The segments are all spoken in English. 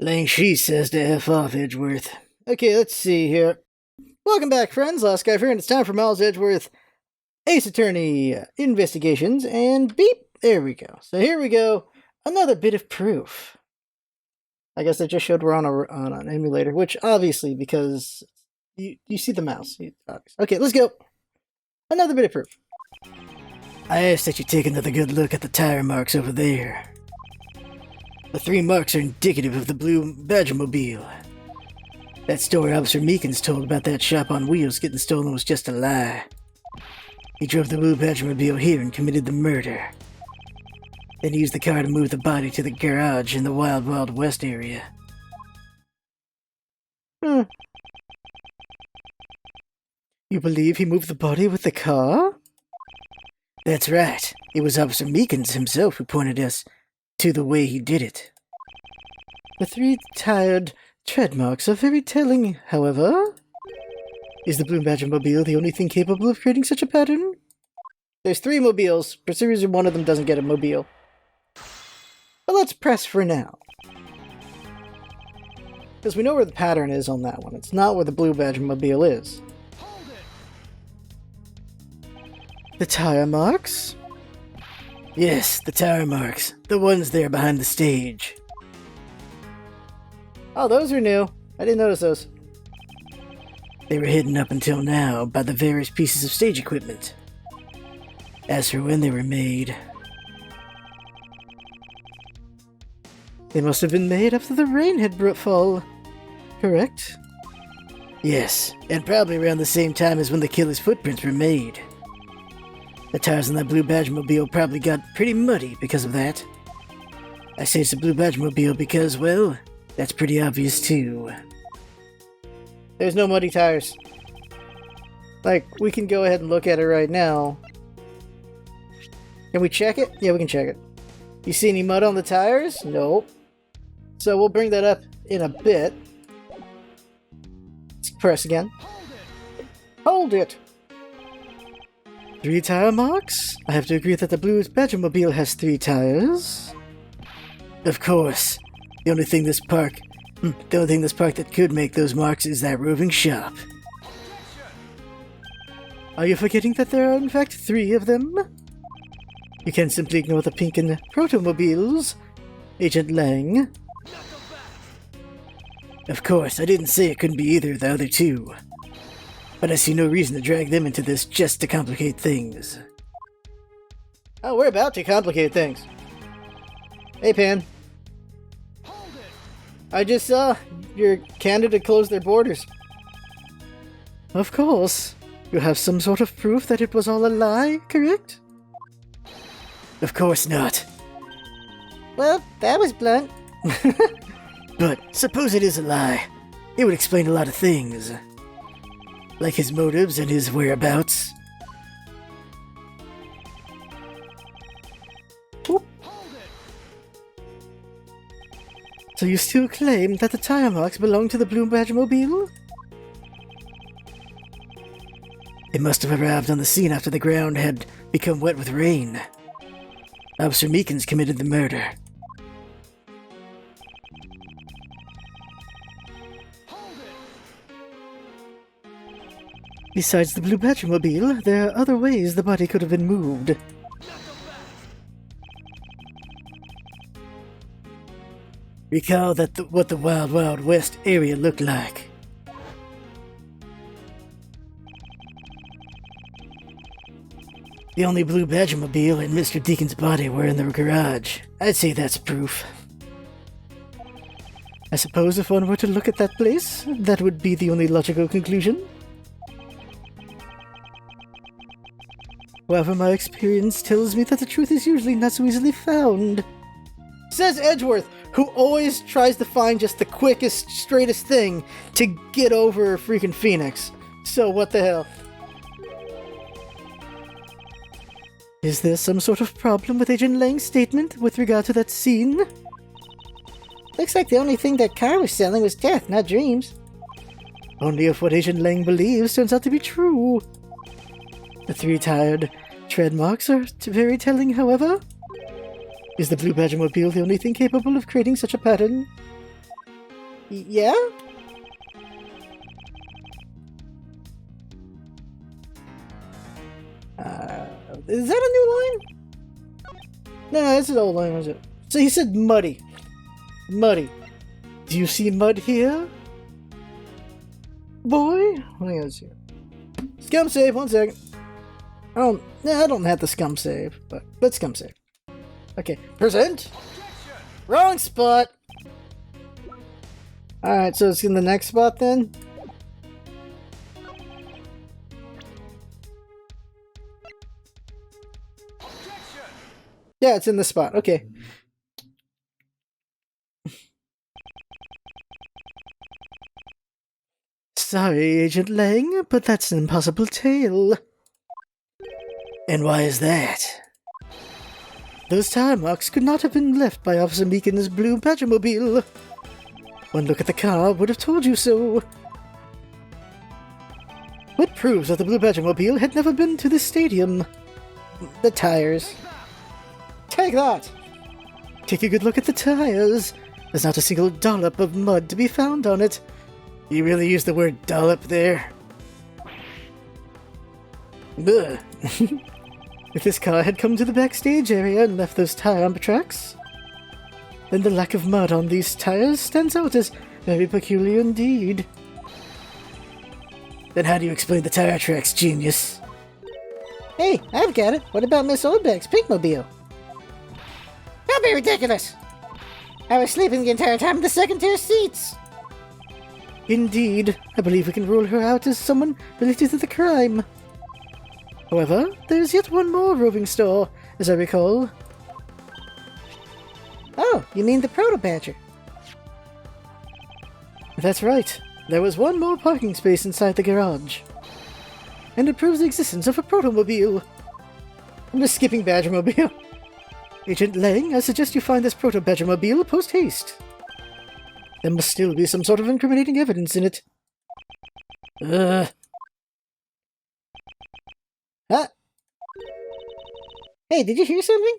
Lang She says to F off, Edgeworth. Okay, let's see here. Welcome back, friends. LostScarf here, and it's time for Miles Edgeworth Ace Attorney Investigations, and beep! There we go. So here we go. Another bit of proof. I guess I just showed we're on an emulator, which obviously, because you see the mouse. Okay, let's go. Another bit of proof. I ask that you take another good look at the tire marks over there. The 3 marks are indicative of the blue Badgermobile. That story Officer Meekins told about that shop on wheels getting stolen was just a lie. He drove the blue Badgermobile here and committed the murder. Then he used the car to move the body to the garage in the Wild Wild West area. You believe he moved the body with the car? That's right. It was Officer Meekins himself who pointed us to the way he did it. The 3 tired tread marks are very telling, however. Is the blue Badgermobile the only thing capable of creating such a pattern? There's 3 mobiles. For some reason, one of them doesn't get a mobile. But let's press for now. Because we know where the pattern is on that one. It's not where the blue Badgermobile is. The tire marks? Yes, the tire marks. The ones there behind the stage. Oh, those are new. I didn't notice those. They were hidden up until now by the various pieces of stage equipment. As for when they were made, they must have been made after the rain had fall, correct? Yes, and probably around the same time as when the killer's footprints were made. The tires on that blue Badgermobile probably got pretty muddy because of that. I say it's a blue Badgermobile because, well, that's pretty obvious too. There's no muddy tires. Like, we can go ahead and look at it right now. Can we check it? Yeah, we can check it. You see any mud on the tires? Nope. So we'll bring that up in a bit. Let's press again. Hold it! 3 tire marks? I have to agree that the blue Badgermobile has 3 tires. Of course. The only thing this park that could make those marks is that roving shop. Are you forgetting that there are in fact 3 of them? You can't simply ignore the pink and protomobiles, Agent Lang. Of course, I didn't say it couldn't be either of the other 2. But I see no reason to drag them into this just to complicate things. Oh, we're about to complicate things. Hey, Pan. I just saw your Canada closed their borders. Of course. You have some sort of proof that it was all a lie, correct? Of course not. Well, that was blunt. But suppose it is a lie. It would explain a lot of things. Like his motives and his whereabouts. Oop. So you still claim that the tire marks belong to the blue Badgermobile? They must have arrived on the scene after the ground had become wet with rain. Officer Meekins committed the murder. Besides the blue Badgermobile, there are other ways the body could have been moved. Recall what the Wild Wild West area looked like. The only blue Badgermobile and Mr. Deacon's body were in the garage. I'd say that's proof. I suppose if one were to look at that place, that would be the only logical conclusion. However, my experience tells me that the truth is usually not so easily found. Says Edgeworth, who always tries to find just the quickest, straightest thing to get over freaking Phoenix. So what the hell? Is there some sort of problem with Agent Lang's statement with regard to that scene? Looks like the only thing that car was selling was death, not dreams. Only if what Agent Lang believes turns out to be true. The 3 tired tread marks are very telling, however. Is the blue Badgermobile the only thing capable of creating such a pattern? Yeah? Is that a new line? No, that's an old line, was it? So he said muddy. Muddy. Do you see mud here? Boy? Let's see. Scum save, 1 second. I don't have the scum save, but let's scum save. Okay, present. Wrong spot. Alright, so it's in the next spot then? Yeah, it's in the spot. Okay. Sorry, Agent Lang, but that's an impossible tale. And why is that? Those tire marks could not have been left by Officer Meakin's blue Badgermobile. One look at the car would have told you so. What proves that the blue Badgermobile had never been to this stadium? The tires. Take that! Take a good look at the tires. There's not a single dollop of mud to be found on it. You really used the word dollop there. If this car had come to the backstage area and left those tire tracks, then the lack of mud on these tires stands out as very peculiar indeed. Then how do you explain the tire tracks, genius? Hey, I've got it. What about Miss Oldbeck's Pinkmobile? Don't be ridiculous! I was sleeping the entire time in the second-tier seats! Indeed, I believe we can rule her out as someone related to the crime. However, there's yet one more roving store, as I recall. Oh, you mean the Proto-Badger? That's right. There was one more parking space inside the garage. And it proves the existence of a Protomobile. I'm just skipping Badgermobile. Agent Lang, I suggest you find this Proto-Badgermobile post-haste. There must still be some sort of incriminating evidence in it. Huh? Hey, did you hear something?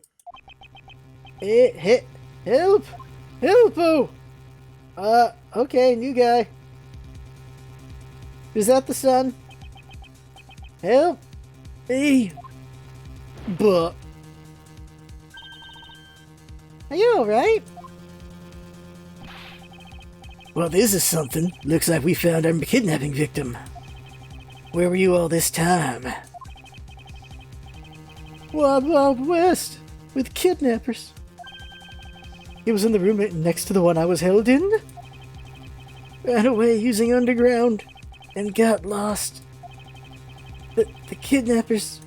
Help! Help! Okay, new guy. Is that the son? Help! Hey! But... Are you alright? Well, this is something. Looks like we found our kidnapping victim. Where were you all this time? Wild Wild West! With kidnappers. He was in the room next to the one I was held in. Ran away using underground. And got lost. The kidnappers...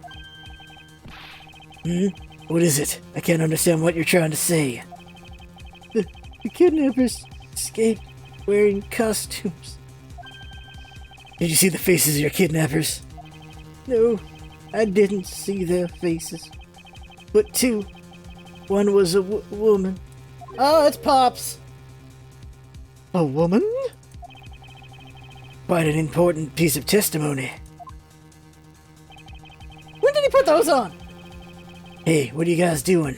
What is it? I can't understand what you're trying to say. The kidnappers escaped wearing costumes. Did you see the faces of your kidnappers? No, I didn't see their faces. But two. One was a woman. Oh, it's Pops! A woman? Quite an important piece of testimony. When did he put those on? Hey, what are you guys doing?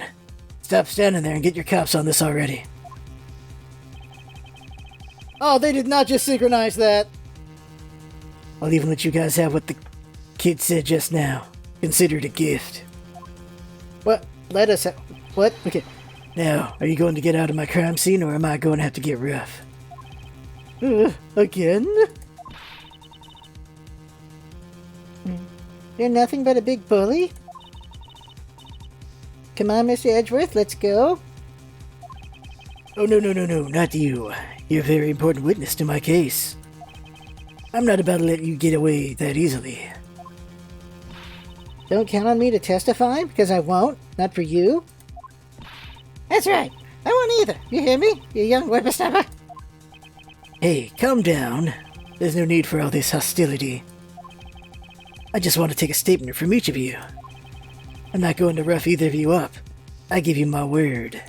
Stop standing there and get your cops on this already. Oh, they did not just synchronize that. I'll even let you guys have what the kid said just now. Consider it a gift. What? Let us have... What? Okay. Now, are you going to get out of my crime scene, or am I going to have to get rough? Again? You're nothing but a big bully? Come on, Mr. Edgeworth, let's go. Oh, no, not you. You're a very important witness to my case. I'm not about to let you get away that easily. Don't count on me to testify, because I won't. Not for you. That's right. I won't either. You hear me, you young whippersnapper? Hey, calm down. There's no need for all this hostility. I just want to take a statement from each of you. I'm not going to rough either of you up. I give you my word.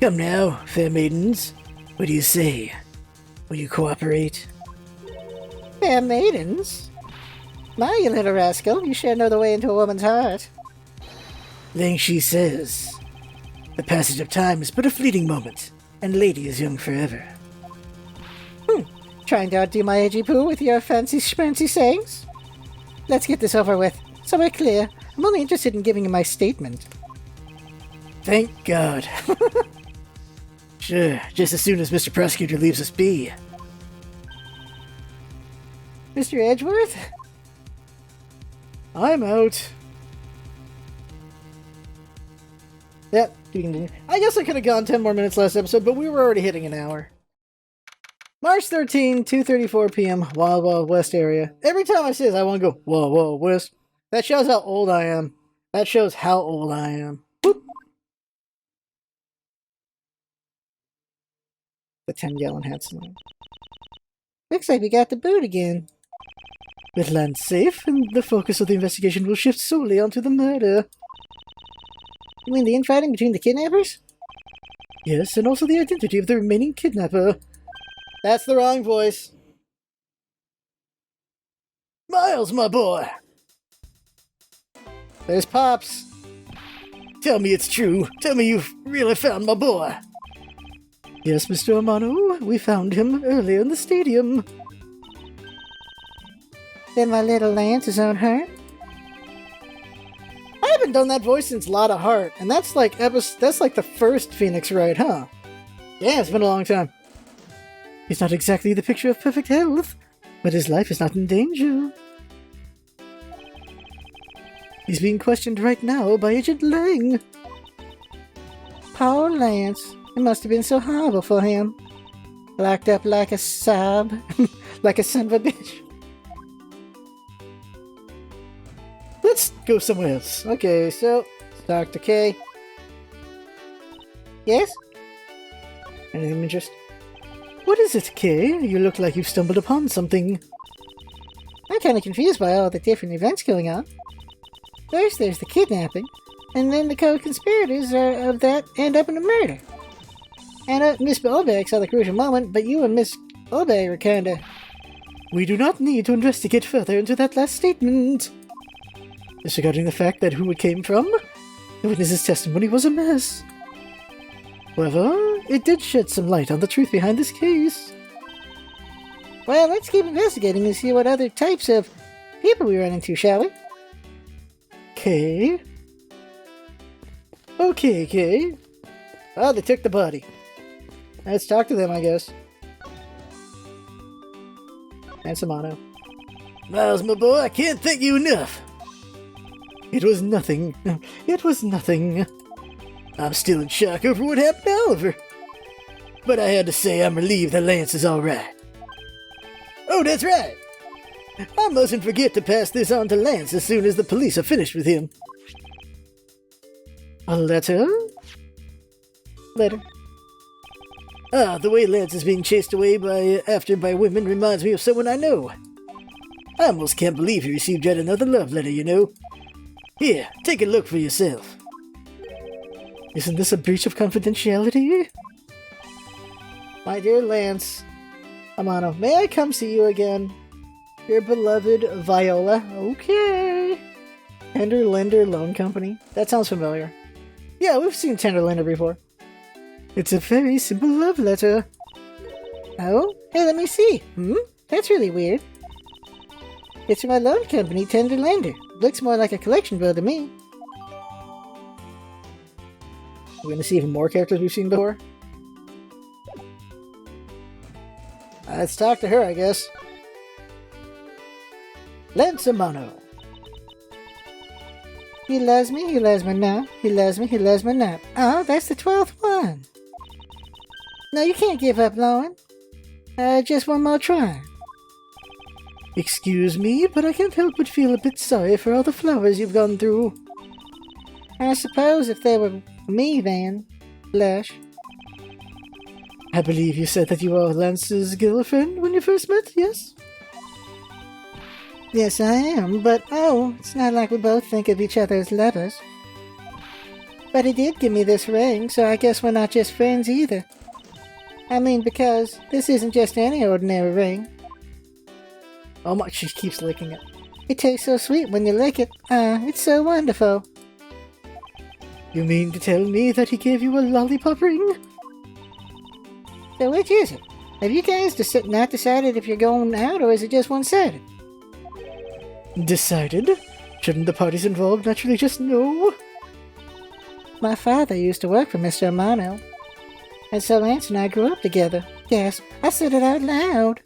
Come now, fair maidens. What do you say? Will you cooperate? Fair maidens? My, you little rascal, you sure know the way into a woman's heart. Then she says, the passage of time is but a fleeting moment, and lady is young forever. Trying to outdo my edgy poo with your fancy schmancy sayings? Let's get this over with, so we're clear. I'm only interested in giving you my statement. Thank God. Sure, just as soon as Mr. Prosecutor leaves us be. Mr. Edgeworth? I'm out. Yep, you can continue. I guess I could have gone 10 more minutes last episode, but we were already hitting an hour. March 13, 2:34 p.m., Wild Wild West area. Every time I say this, I want to go, Wild Wild West. That shows how old I am. That shows how old I am. Boop. The 10-gallon hat slam. Looks like we got the boot again. With land safe, and the focus of the investigation will shift solely onto the murder. You mean the infighting between the kidnappers? Yes, and also the identity of the remaining kidnapper. That's the wrong voice. Miles, my boy! There's Pops. Tell me it's true. Tell me you've really found my boy. Yes, Mr. Amano, we found him earlier in the stadium. Then my little Lance is on her? I haven't done that voice since Lotta Heart, and that's like the first Phoenix Wright, huh? Yeah, it's been a long time. He's not exactly the picture of perfect health, but his life is not in danger. He's being questioned right now by Agent Lang. Poor Lance. It must have been so horrible for him. Locked up like a sob. Like a son of a bitch. Let's go somewhere else. Okay, so, Dr. K. Yes? Anything of interest? What is it, Kay? You look like you've stumbled upon something. I'm kind of confused by all the different events going on. First there's the kidnapping, and then the co-conspirators of that end up in a murder. And Miss Olbeck saw the crucial moment, but you and Miss Olbeck were kinda... We do not need to investigate further into that last statement. Disregarding the fact that who it came from, the witness's testimony was a mess. However, it did shed some light on the truth behind this case. Well, let's keep investigating and see what other types of people we run into, shall we? Okay. Okay, Kay. Oh, they took the body. Let's talk to them, I guess. And Samano. Miles, my boy, I can't thank you enough. It was nothing. It was nothing. I'm still in shock over what happened to Oliver. But I had to say I'm relieved that Lance is alright. Oh, that's right! I mustn't forget to pass this on to Lance as soon as the police are finished with him. A letter? Letter. Ah, the way Lance is being chased away by women reminds me of someone I know. I almost can't believe he received yet another love letter, you know. Here, take a look for yourself. Isn't this a breach of confidentiality? My dear Lance, Amano, may I come see you again? Your beloved Viola. Okay. Tender Lender Loan Company. That sounds familiar. Yeah, we've seen Tender Lender before. It's a very simple love letter. Oh? Hey, let me see. That's really weird. It's from my loan company, Tender Lender. Looks more like a collection bill to me. We're gonna see even more characters we've seen before. Let's talk to her, I guess. Lance Amano. He loves me not. He loves me not. Oh, that's the 12th one. No, you can't give up, Lauren. Just one more try. Excuse me, but I can't help but feel a bit sorry for all the flowers you've gone through. I suppose if they were me, then, blush. I believe you said that you were Lance's girlfriend when you first met, yes? Yes, I am, but it's not like we both think of each other as lovers. But he did give me this ring, so I guess we're not just friends either. I mean, because this isn't just any ordinary ring. Oh my, she keeps licking it. It tastes so sweet when you lick it. It's so wonderful. You mean to tell me that he gave you a lollipop ring? So which is it? Have you guys not decided if you're going out, or is it just one-sided? Decided? Shouldn't the parties involved naturally just know? My father used to work for Mr. Amano. And so Lance and I grew up together. Yes, I said it out loud.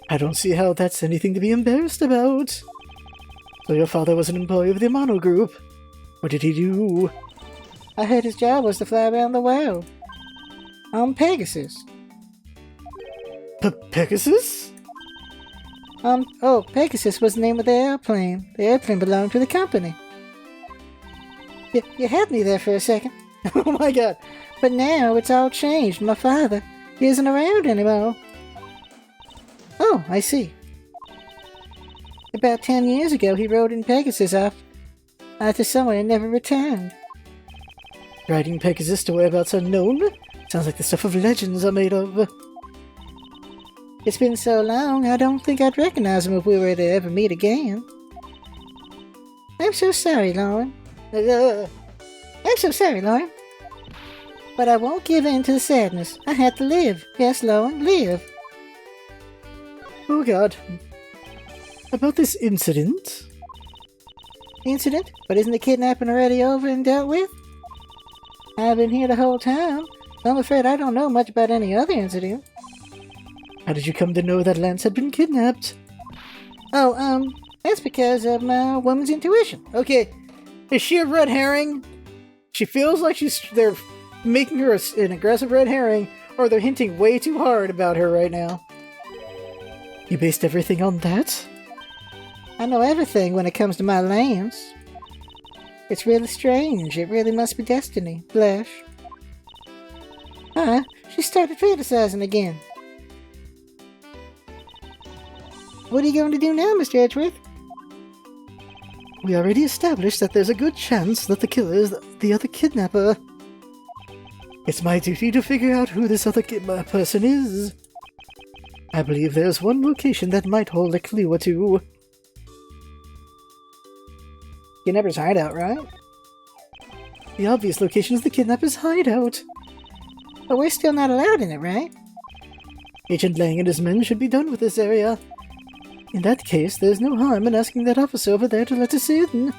I don't see how that's anything to be embarrassed about. So your father was an employee of the Amano Group. What did he do? I heard his job was to fly around the world. On Pegasus. Pegasus? Pegasus was the name of the airplane. The airplane belonged to the company. You had me there for a second. Oh my god. But now it's all changed. My father, he isn't around anymore. Oh, I see. About 10 years ago, he rode in Pegasus off to somewhere and never returned. Riding Pegasus to whereabouts unknown? Sounds like the stuff of legends are made of. It's been so long, I don't think I'd recognize him if we were to ever meet again. I'm so sorry, Lauren. I'm so sorry, Lauren. But I won't give in to the sadness. I had to live. Yes, Lauren, live. Oh god. About this incident? Incident? But isn't the kidnapping already over and dealt with? I've been here the whole time. So I'm afraid I don't know much about any other incident. How did you come to know that Lance had been kidnapped? Oh, that's because of my woman's intuition. Okay, is she a red herring? She feels like they're making her an aggressive red herring, or they're hinting way too hard about her right now. You based everything on that? I know everything when it comes to my Lance. It's really strange. It really must be destiny. Blush. She started fantasizing again. What are you going to do now, Mr. Edgeworth? We already established that there's a good chance that the killer is the other kidnapper. It's my duty to figure out who this other person is. I believe there's one location that might hold a clue or two. Kidnapper's hideout, right? The obvious location is the kidnapper's hideout. But we're still not allowed in it, right? Agent Lang and his men should be done with this area. In that case, there's no harm in asking that officer over there to let us in.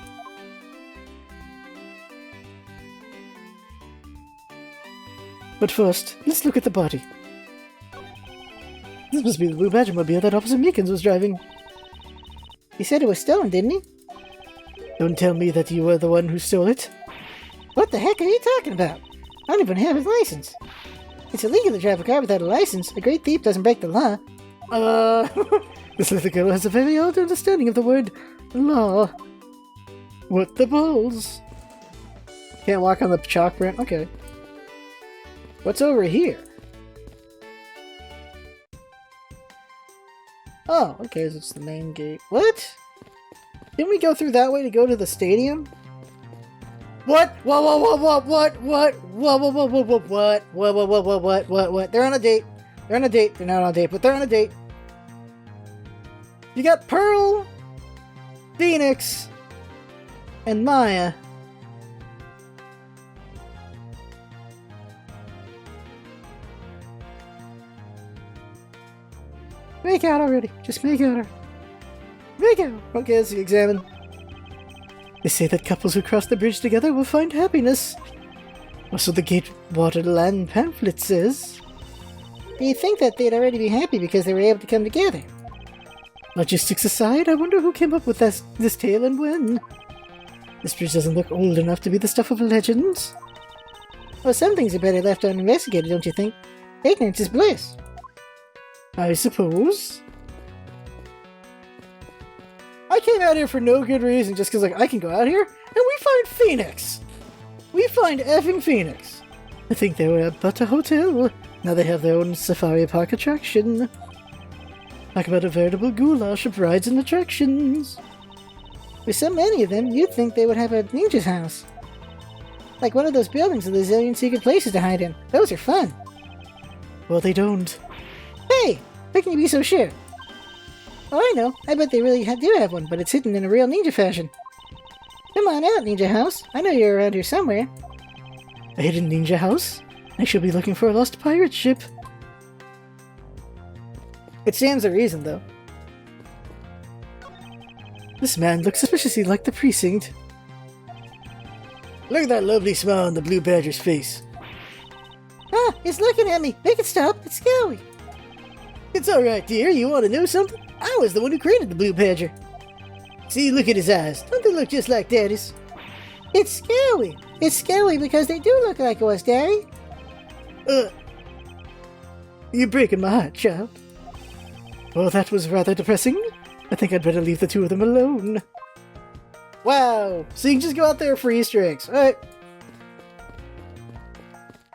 But first, let's look at the body. This must be the blue Badgermobile that Officer Meekins was driving. He said it was stolen, didn't he? Don't tell me that you were the one who stole it. What the heck are you talking about? I don't even have his license. It's illegal to drive a car without a license. A great thief doesn't break the law. This little girl has a very odd understanding of the word law. What the balls? Can't walk on the chalk print? Okay. What's over here? Oh, okay, so it's the main gate. What? Didn't we go through that way to go to the stadium? What? What? They're on a date. They're on a date. They're not on a date, but they're on a date. You got Pearl, Phoenix, and Maya. Make out already. Just make out her. Make out. Okay, let's examine. They say that couples who cross the bridge together will find happiness. Or so the Gatewater Land pamphlet says. You'd think that they'd already be happy because they were able to come together. Logistics aside, I wonder who came up with this tale and when. This bridge doesn't look old enough to be the stuff of legends. Well, some things are better left uninvestigated, don't you think? Ignorance is bliss. I suppose. I came out here for no good reason, just because I can go out here, and we find Phoenix! We find effing Phoenix! I think they were at a hotel. Now they have their own safari park attraction. Talk about a veritable goulash of rides and attractions. With so many of them, you'd think they would have a ninja's house. Like one of those buildings with a zillion secret places to hide in. Those are fun. Well, they don't. Hey! How can you be so sure? Oh, I know. I bet they really do have one, but it's hidden in a real ninja fashion. Come on out, Ninja House. I know you're around here somewhere. A hidden ninja house? I shall be looking for a lost pirate ship. It stands to reason, though. This man looks suspiciously like the precinct. Look at that lovely smile on the blue badger's face. Ah, it's looking at me. Make it stop. It's scary. It's alright, dear. You want to know something? I was the one who created the blue badger. See, look at his eyes. Don't they look just like Daddy's? It's scary. It's scary because they do look like us, Daddy. You're breaking my heart, child. Well, that was rather depressing. I think I'd better leave the two of them alone. Wow! So you can just go out there for Easter eggs. Alright.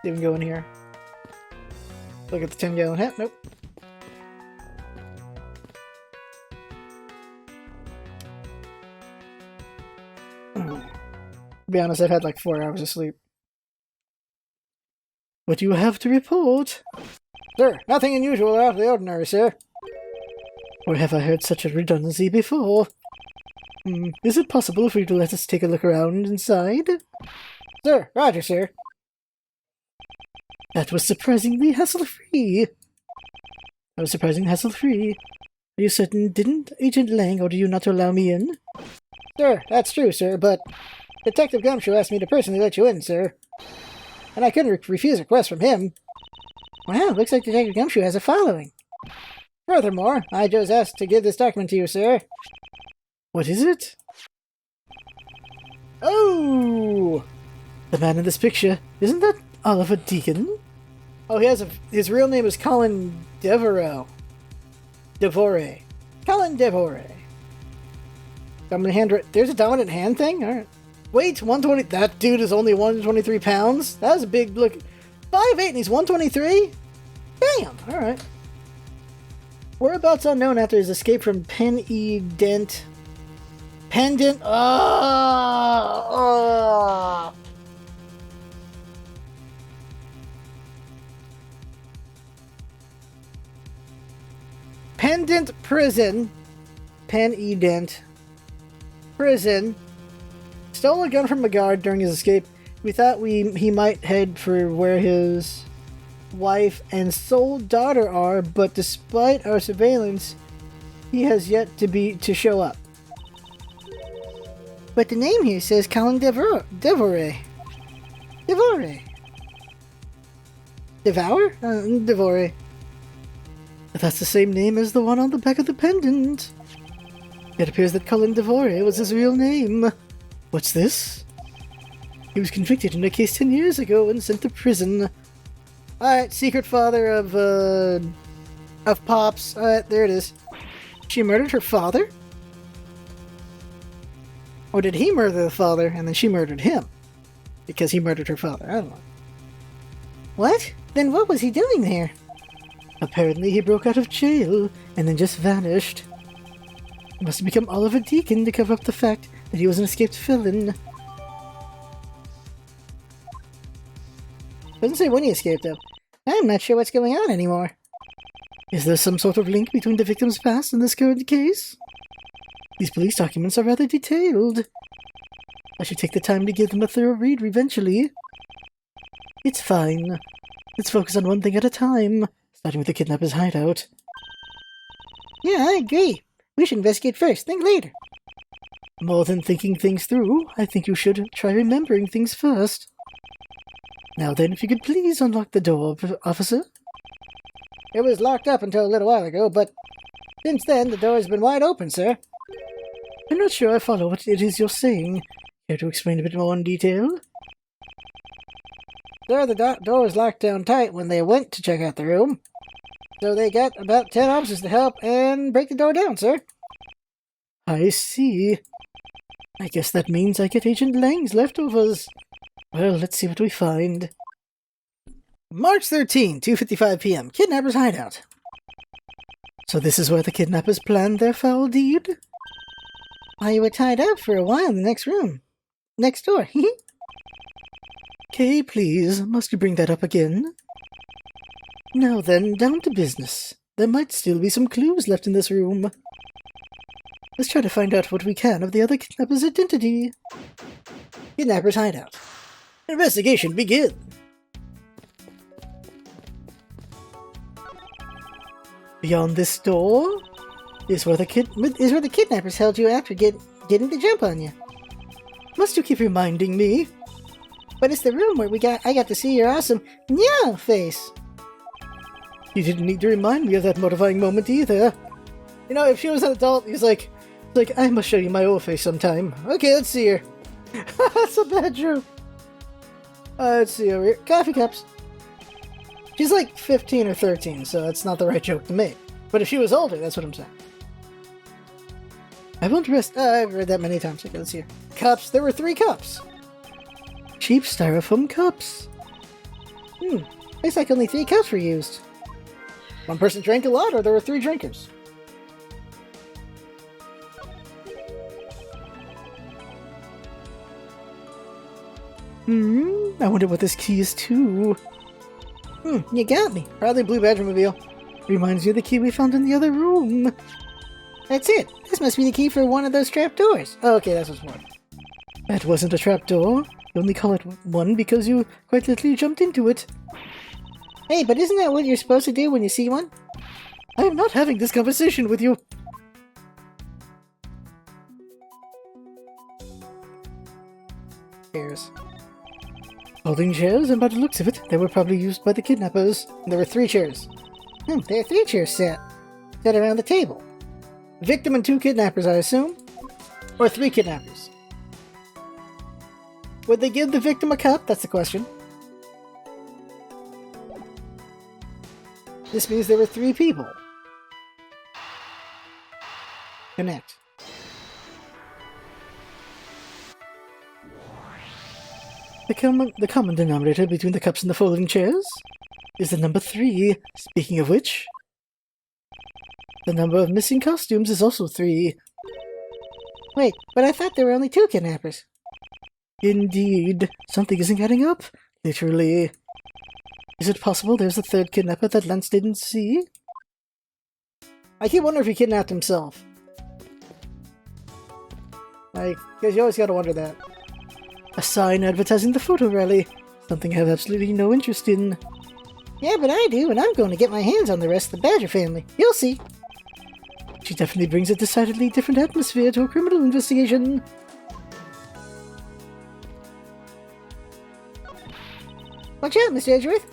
Even go in here. Look at the 10-gallon hat. Nope. To be honest, I've had like 4 hours of sleep. What do you have to report? Sir, nothing unusual or out of the ordinary, sir. Or have I heard such a redundancy before? Is it possible for you to let us take a look around inside? Sir, roger, sir. That was surprisingly hassle-free. Are you certain didn't Agent Lang order you not to allow me in? Sir, that's true, sir, but Detective Gumshoe asked me to personally let you in, sir. And I couldn't refuse a request from him. Wow, looks like Detective Gumshoe has a following. Furthermore, I just asked to give this document to you, sir. What is it? Oh! The man in this picture, isn't that Oliver Deacon? Oh, his real name is Colin Devore. Colin Devore. Dominant hand, there's a dominant hand thing? Alright. Weight, 120, that dude is only 123 pounds? That was a big look. 5'8" and he's 123? Damn, alright. Whereabouts unknown after his escape from Pendant. Pendant Prison. Pendant Prison. Stole a gun from a guard during his escape. We thought he might head for where his wife and sole daughter are, but despite our surveillance, he has yet to show up. But the name here says Colin Devore. Devore. Devore. That's the same name as the one on the back of the pendant. It appears that Colin Devore was his real name. What's this? He was convicted in a case 10 years ago and sent to prison. Alright, secret father of Pops. Alright, there it is. She murdered her father? Or did he murder the father and then she murdered him? Because he murdered her father. I don't know. What? Then what was he doing there? Apparently he broke out of jail and then just vanished. He must have become Oliver Deacon to cover up the fact that he was an escaped felon. Doesn't say when he escaped, though. I'm not sure what's going on anymore. Is there some sort of link between the victim's past and this current case? These police documents are rather detailed. I should take the time to give them a thorough read eventually. It's fine. Let's focus on one thing at a time, starting with the kidnapper's hideout. Yeah, I agree. We should investigate first, think later. More than thinking things through, I think you should try remembering things first. Now then, if you could please unlock the door, officer. It was locked up until a little while ago, but since then the door has been wide open, sir. I'm not sure I follow what it is you're saying. Care to explain a bit more in detail? Sir, the door was locked down tight when they went to check out the room. So they got about 10 officers to help and break the door down, sir. I see. I guess that means I get Agent Lang's leftovers. Well, let's see what we find. March 13, 2:55 p.m. Kidnapper's hideout. So this is where the kidnappers planned their foul deed? While you were tied up for a while in the next room. Next door. Okay, please. Must you bring that up again? Now then, down to business. There might still be some clues left in this room. Let's try to find out what we can of the other kidnapper's identity. Kidnapper's hideout. Investigation begin. Beyond this door is where the kidnappers held you after getting the jump on you. Must you keep reminding me? But it's the room where I got to see your awesome Nya face. You didn't need to remind me of that mortifying moment either. You know, if she was an adult, he's like, I must show you my old face sometime. Okay, let's see her. That's a bad joke. Let's see over here. Coffee cups. She's like 15 or 13, so that's not the right joke to make. But if she was older, that's what I'm saying. I won't rest. I've read that many times. Okay, let's see here. Cups. There were 3 cups. Cheap styrofoam cups. Looks like only 3 cups were used. One person drank a lot, or there were 3 drinkers? I wonder what this key is to. You got me. Probably Blue Badgermobile. Reminds me of the key we found in the other room. That's it. This must be the key for one of those trap doors. Oh, okay, that's what's one. That wasn't a trap door. You only call it one because you quite literally jumped into it. Hey, but isn't that what you're supposed to do when you see one? I am not having this conversation with you. Chairs. Folding chairs, and by the looks of it, they were probably used by the kidnappers. There were 3 chairs. There are 3 chairs set around the table. Victim and 2 kidnappers, I assume? Or 3 kidnappers? Would they give the victim a cup? That's the question. This means there were 3 people. Connect. The common denominator between the cups and the folding chairs is the number 3. Speaking of which, the number of missing costumes is also 3. Wait, but I thought there were only 2 kidnappers. Indeed. Something isn't adding up. Literally. Is it possible there's a 3rd kidnapper that Lance didn't see? I keep wondering if he kidnapped himself. Because you always gotta wonder that. A sign advertising the photo rally. Something I have absolutely no interest in. Yeah, but I do, and I'm going to get my hands on the rest of the Badger family. You'll see. She definitely brings a decidedly different atmosphere to a criminal investigation. Watch out, Mr. Edgeworth.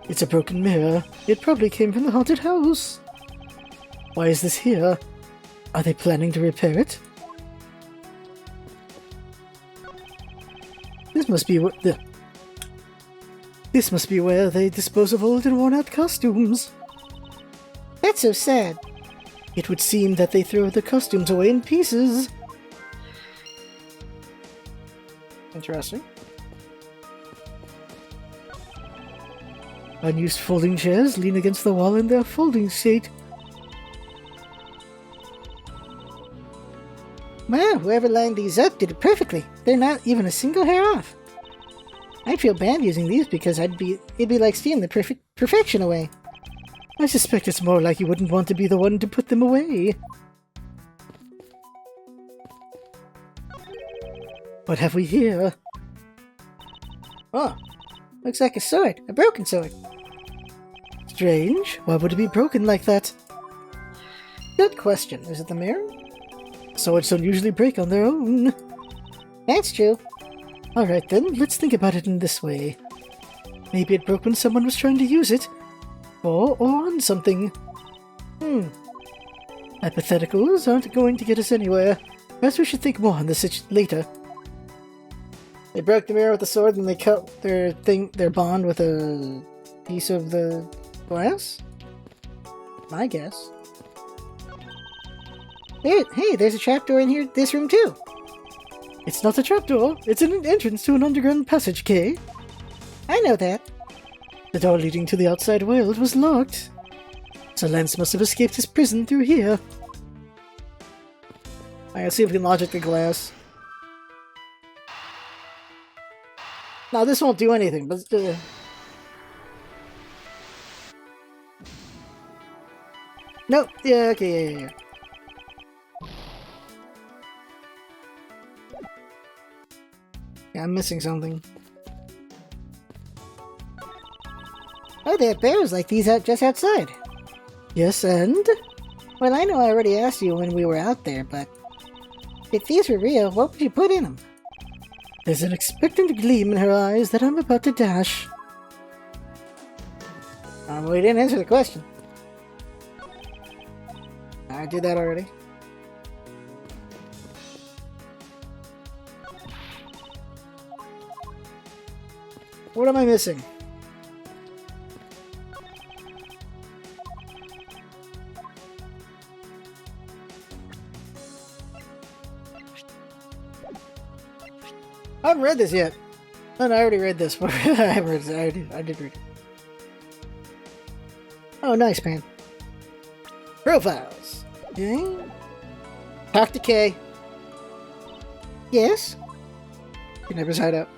It's a broken mirror. It probably came from the haunted house. Why is this here? Are they planning to repair it? This must be where they dispose of old and worn-out costumes. That's so sad. It would seem that they throw the costumes away in pieces. Interesting. Unused folding chairs lean against the wall in their folding state. Wow, whoever lined these up did it perfectly. They're not even a single hair off. I'd feel bad using these because it'd be like stealing the perfection away. I suspect it's more like you wouldn't want to be the one to put them away. What have we here? Oh, looks like a sword. A broken sword. Strange. Why would it be broken like that? Good question. Is it the mirror? Swords don't usually break on their own. That's true. Alright then, let's think about it in this way. Maybe it broke when someone was trying to use it. Or on something. Hypotheticals aren't going to get us anywhere. Perhaps we should think more on this later. They broke the mirror with the sword and they cut their bond with a piece of the glass? My guess. Hey, there's a trapdoor in here, this room too. It's not a trapdoor. It's an entrance to an underground passage, Kay. I know that. The door leading to the outside world was locked. So Lance must have escaped his prison through here. Alright, let's see if we can logic the glass. Now this won't do anything, but... Nope. Yeah, okay, yeah. Yeah, I'm missing something. Oh, there are barrels like these out just outside. Yes, and? Well, I know I already asked you when we were out there, but if these were real, what would you put in them? There's an expectant gleam in her eyes that I'm about to dash. We didn't answer the question. I did that already. What am I missing? I haven't read this yet. Oh, no, I already read this. I haven't read this. I did read it. Oh, nice, man. Profiles. Okay. Talk to Kay. Yes? Kidnapper's hideout.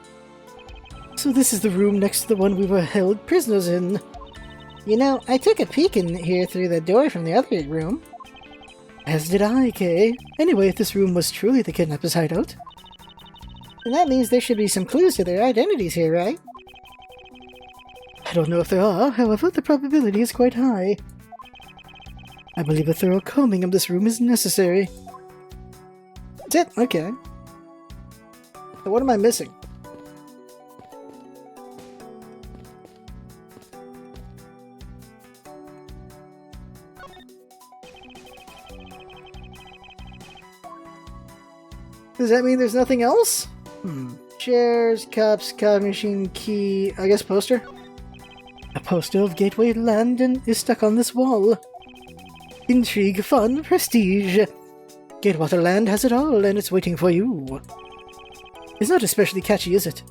So this is the room next to the one we were held prisoners in. You know, I took a peek in here through the door from the other room. As did I, Kay. Anyway, if this room was truly the kidnapper's hideout, then that means there should be some clues to their identities here, right? I don't know if there are, however, the probability is quite high. I believe a thorough combing of this room is necessary. That's it? Okay. So what am I missing? Does that mean there's nothing else? Chairs, cups, card machine, key, I guess poster? A poster of Gateway Landon is stuck on this wall. Intrigue, fun, prestige. Gatewater Land has it all, and it's waiting for you. It's not especially catchy, is it?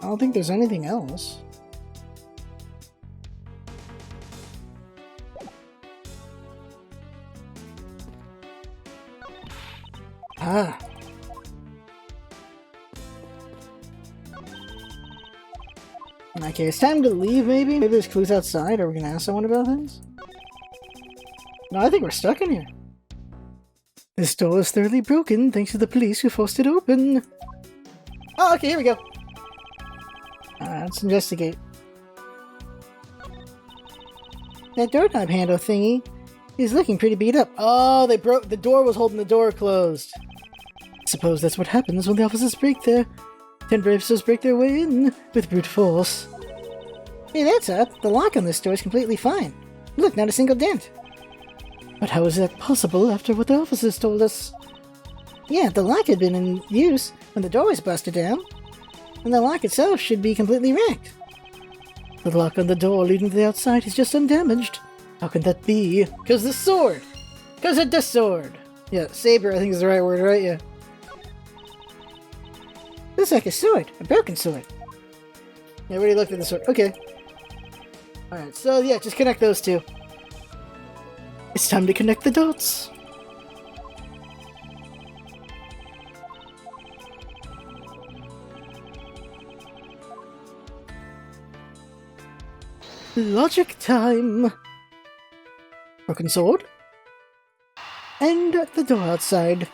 I don't think there's anything else. Ah. Okay, it's time to leave, maybe? Maybe there's clues outside. Are we gonna ask someone about things? No, I think we're stuck in here. This door is thoroughly broken thanks to the police who forced it open. Oh, okay, here we go. Let's investigate. That doorknob handle thingy is looking pretty beat up. Oh, they broke. The door was holding the door closed. Suppose that's what happens when the officers break their... 10 bravesters break their way in with brute force. Hey, that's up. The lock on this door is completely fine. Look, not a single dent. But how is that possible after what the officers told us? Yeah, the lock had been in use when the door was busted down, and the lock itself should be completely wrecked. The lock on the door leading to the outside is just undamaged. How can that be? Because the sword! Because of the sword! Yeah, saber I think is the right word, right? Yeah. Looks like a sword. A broken sword. Yeah, we already looked at the sword. Okay. Alright, so yeah, just connect those two. It's time to connect the dots. Logic time. Broken sword. And the door outside.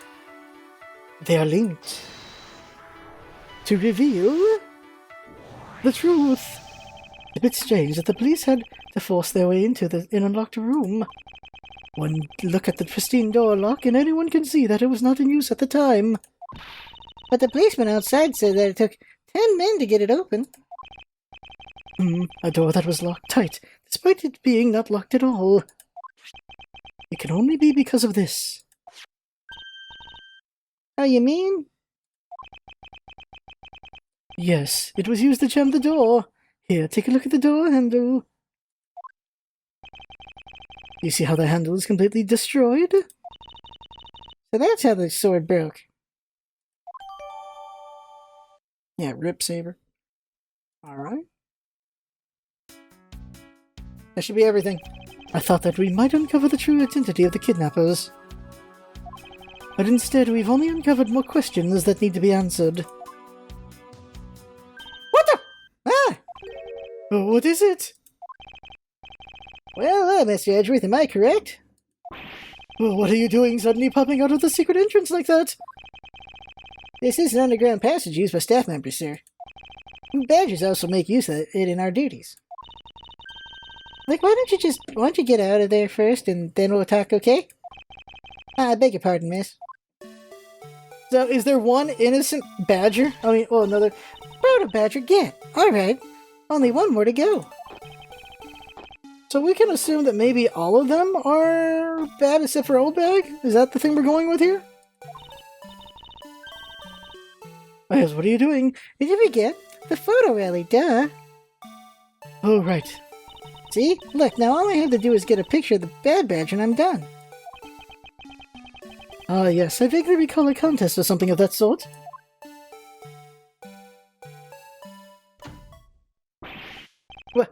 They are linked. To reveal the truth. A bit strange that the police had to force their way into the unlocked room. One look at the pristine door lock and anyone can see that it was not in use at the time. But the policeman outside said that it took 10 men to get it open. A door that was locked tight, despite it being not locked at all. It can only be because of this. Oh, you mean? Yes, it was used to jam the door. Here, take a look at the door handle. You see how the handle is completely destroyed? So that's how the sword broke. Yeah, rip saber. Alright. That should be everything. I thought that we might uncover the true identity of the kidnappers. But instead, we've only uncovered more questions that need to be answered. What the? Ah! Oh, what is it? Well, Mr. Edgeworth, am I correct? Oh, what are you doing suddenly popping out of the secret entrance like that? This is an underground passage used by staff members, sir. Badgers also make use of it in our duties. Like, why don't you get out of there first and then we'll talk, okay? I beg your pardon, miss. So, is there one innocent badger? Another Proto badger, get. Alright. Only one more to go. So we can assume that maybe all of them are bad except for Old Bag? Is that the thing we're going with here? Yes, what are you doing? Did you forget? The photo rally, duh. Oh, right. See? Look, now all I have to do is get a picture of the bad badge and I'm done. Ah, yes, I vaguely recall a contest or something of that sort.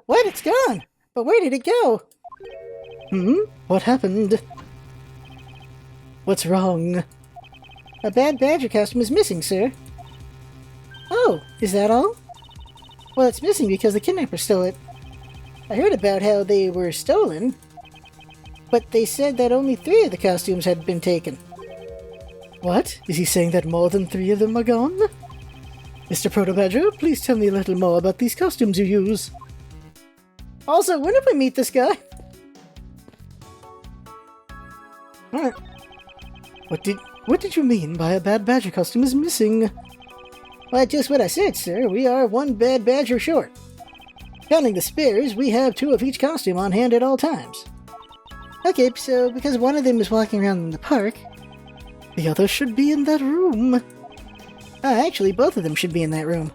What? It's gone! But where did it go? What happened? What's wrong? A bad badger costume is missing, sir. Oh, is that all? Well, it's missing because the kidnapper stole it. I heard about how they were stolen, but they said that only 3 of the costumes had been taken. What? Is he saying that more than 3 of them are gone? Mr. Proto-Badger, please tell me a little more about these costumes you use. Also, when did we meet this guy? What did you mean by a bad badger costume is missing? Well, just what I said, sir. We are 1 bad badger short. Counting the spares, we have 2 of each costume on hand at all times. Okay, so because one of them is walking around in the park, the other should be in that room. Actually, both of them should be in that room.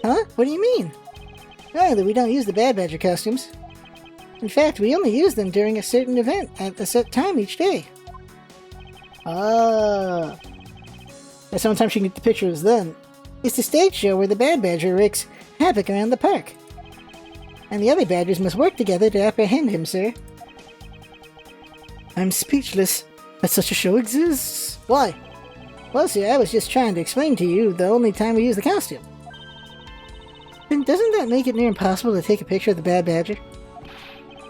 Huh? What do you mean? Normally, we don't use the bad badger costumes. In fact, we only use them during a certain event at a set time each day. Ah. Sometimes you can get the pictures then. It's the stage show where the bad badger wreaks havoc around the park. And the other badgers must work together to apprehend him, sir. I'm speechless that such a show exists. Why? Well, sir, I was just trying to explain to you the only time we use the costume. Then doesn't that make it near impossible to take a picture of the bad badger?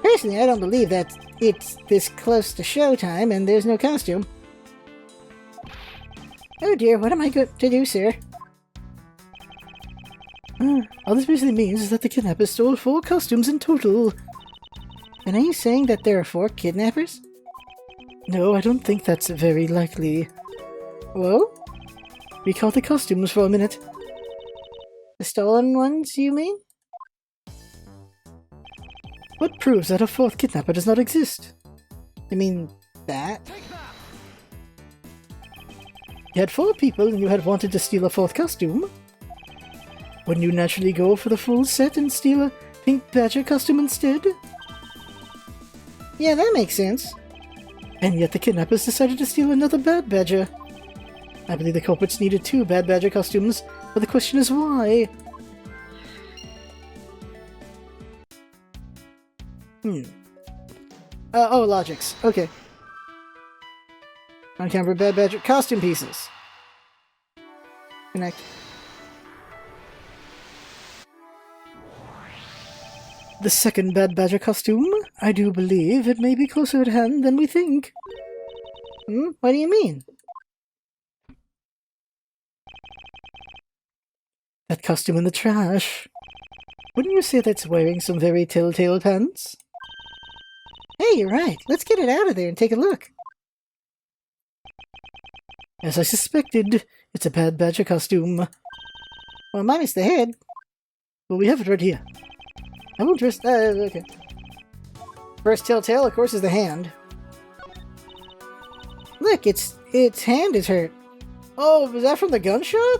Personally, I don't believe that it's this close to showtime and there's no costume. Oh dear, what am I going to do, sir? All this basically means is that the kidnappers stole 4 costumes in total. And are you saying that there are 4 kidnappers? No, I don't think that's very likely. Whoa? Recall the costumes for a minute. The stolen ones, you mean? What proves that a 4th kidnapper does not exist? You mean that? You had 4 people and you had wanted to steal a 4th costume. Wouldn't you naturally go for the full set and steal a pink badger costume instead? Yeah, that makes sense. And yet the kidnappers decided to steal another bad badger. I believe the culprits needed 2 bad badger costumes, but the question is why? Logics. Okay. On camera, bad badger costume pieces. Connect. The second bad badger costume, I do believe it may be closer at hand than we think. What do you mean? That costume in the trash. Wouldn't you say that's wearing some very telltale pants? Hey, you're right. Let's get it out of there and take a look. As I suspected, it's a bad badger costume. Well, minus the head. Well, we have it right here. I won't dress... okay. First telltale, of course, is the hand. Look, its hand is hurt. Oh, was that from the gunshot?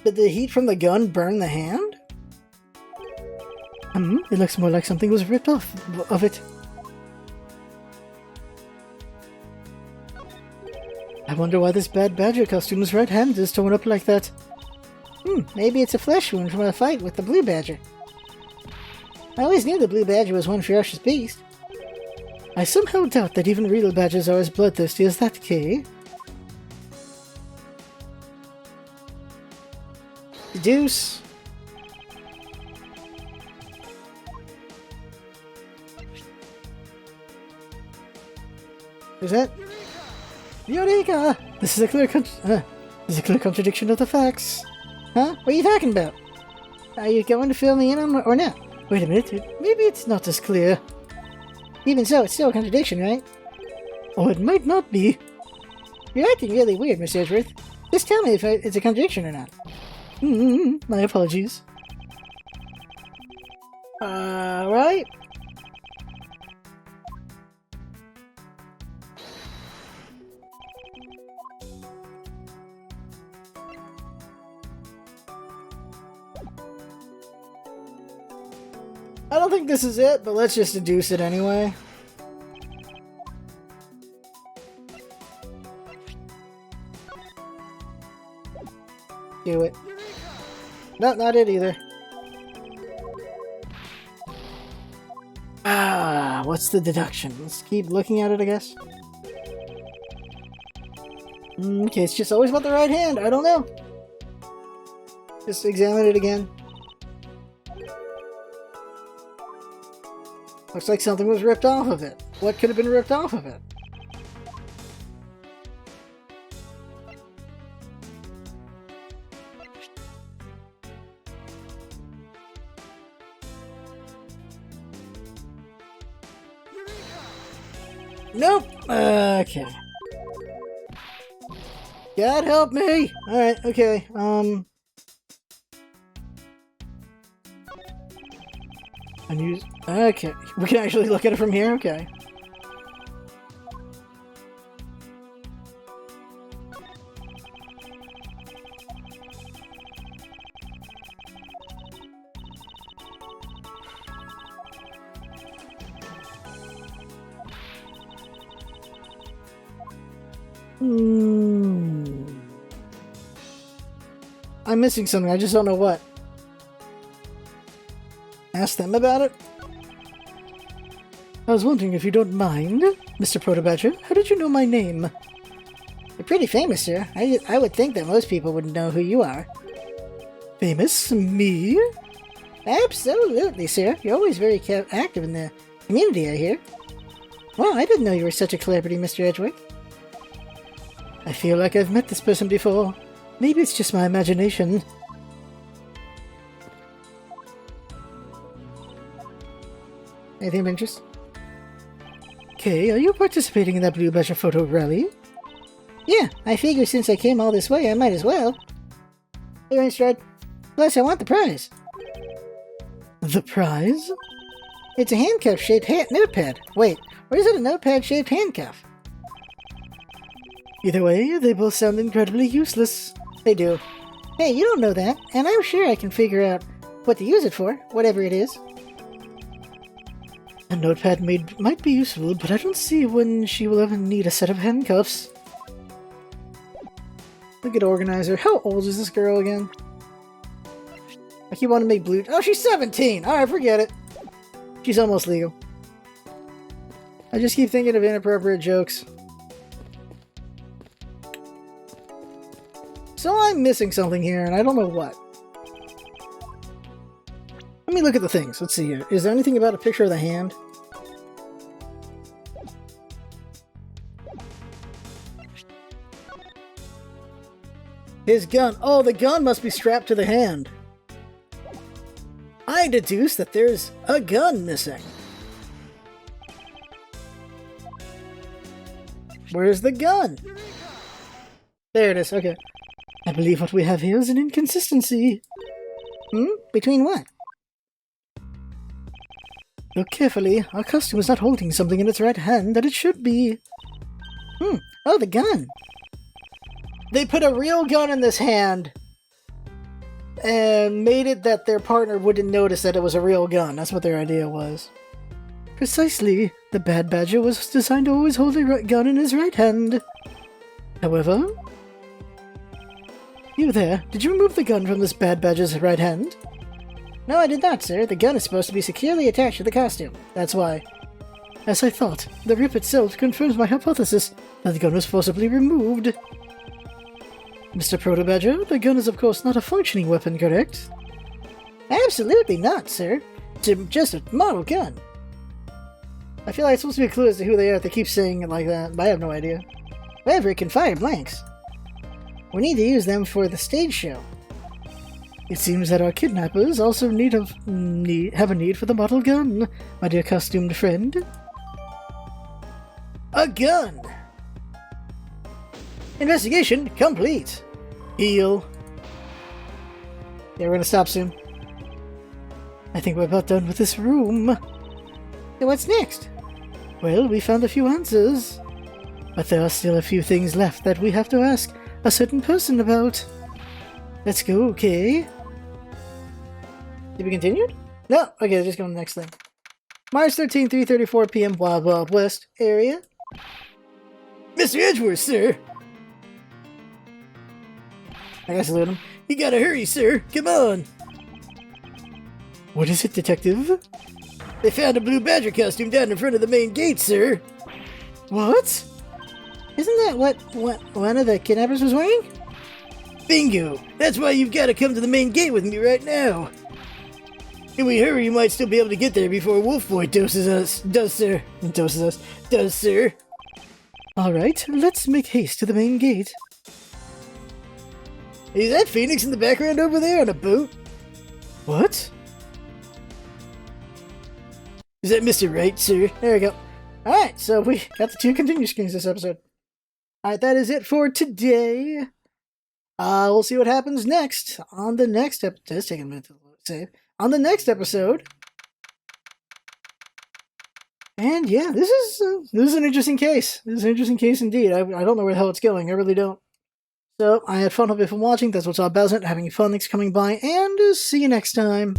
Did the heat from the gun burn the hand? It looks more like something was ripped off of it. I wonder why this bad badger costume's right hand is torn up like that. Maybe it's a flesh wound from a fight with the blue badger. I always knew the blue badger was one ferocious beast. I somehow doubt that even real badgers are as bloodthirsty as that, Kay. Deuce. Is that? Eureka! This is a clear contradiction of the facts. Huh? What are you talking about? Are you going to fill me in on or not? Wait a minute, maybe it's not as clear. Even so, it's still a contradiction, right? Oh, it might not be. You're acting really weird, Mr. Edgeworth. Just tell me if it's a contradiction or not. My apologies. Right? I don't think this is it, but let's just deduce it anyway. Do it. No, not it either. What's the deduction? Let's keep looking at it, I guess. Okay, it's just always about the right hand. I don't know. Just examine it again. Looks like something was ripped off of it. What could have been ripped off of it? Nope. Okay. God help me! Alright, okay, unused. Okay, we can actually look at it from here? Okay. I'm missing something, I just don't know what. Ask them about it? I was wondering if you don't mind, Mr. Protobadger, how did you know my name? You're pretty famous, sir. I would think that most people wouldn't know who you are. Famous? Me? Absolutely, sir. You're always very active in the community, I hear. Well, I didn't know you were such a celebrity, Mr. Edgeworth. I feel like I've met this person before. Maybe it's just my imagination. Anything of interest? Okay, are you participating in that Blue Badger photo rally? Yeah, I figure since I came all this way, I might as well. Here, Instrad. Plus, I want the prize. The prize? It's a handcuff-shaped notepad. Wait, or is it a notepad-shaped handcuff? Either way, they both sound incredibly useless. They do. Hey, you don't know that, and I'm sure I can figure out what to use it for, whatever it is. A notepad might be useful, but I don't see when she will ever need a set of handcuffs. Look at Organizer. How old is this girl again? I keep wanting to make blue. Oh, she's 17! Alright, forget it. She's almost legal. I just keep thinking of inappropriate jokes. So I'm missing something here, and I don't know what. Let me look at the things. Let's see here. Is there anything about a picture of the hand? His gun. Oh, the gun must be strapped to the hand. I deduce that there's a gun missing. Where's the gun? There it is. Okay. I believe what we have here is an inconsistency. Between what? Look carefully. Our costume is not holding something in its right hand that it should be. Oh, the gun. They put a real gun in this hand and made it that their partner wouldn't notice that it was a real gun. That's what their idea was. Precisely. The Bad Badger was designed to always hold a gun in his right hand. However... You there, did you remove the gun from this Bad Badger's right hand? No, I did not, sir. The gun is supposed to be securely attached to the costume. That's why. As I thought, the rip itself confirms my hypothesis that the gun was forcibly removed. Mr. Protobadger, the gun is of course not a functioning weapon, correct? Absolutely not, sir. It's just a model gun. I feel like it's supposed to be a clue as to who they are if they keep saying it like that, but I have no idea. However, it can fire blanks. We need to use them for the stage show. It seems that our kidnappers also have a need for the model gun, my dear costumed friend. A gun! Investigation complete. Heal. Yeah, we're gonna stop soon. I think we're about done with this room. So what's next? Well, we found a few answers. But there are still a few things left that we have to ask a certain person about. Let's go, okay? Did we continue? No. Okay, just go to the next thing. March 13th, 3:34 p.m. Wild Wild West area. Mr. Edgeworth, sir! I gotta salute him. You gotta hurry, sir! Come on! What is it, detective? They found a blue badger costume down in front of the main gate, sir! What? Isn't that what one of the kidnappers was wearing? Bingo! That's why you've gotta come to the main gate with me right now! If we hurry, you might still be able to get there before Wolf Boy doses us. Does, sir. Doses us. Does, sir. Alright, let's make haste to the main gate. Is that Phoenix in the background over there on a boat? What? Is that Mr. Wright, sir? There we go. Alright, so we got the 2 continue screens this episode. Alright, that is it for today. We'll see what happens next on the next episode. It's taking a minute to save. On the next episode. And yeah, this is an interesting case. This is an interesting case indeed. I don't know where the hell it's going. I really don't. So, I had fun. Hope you have fun watching. That's what's all about. Having fun. Thanks for coming by. And see you next time.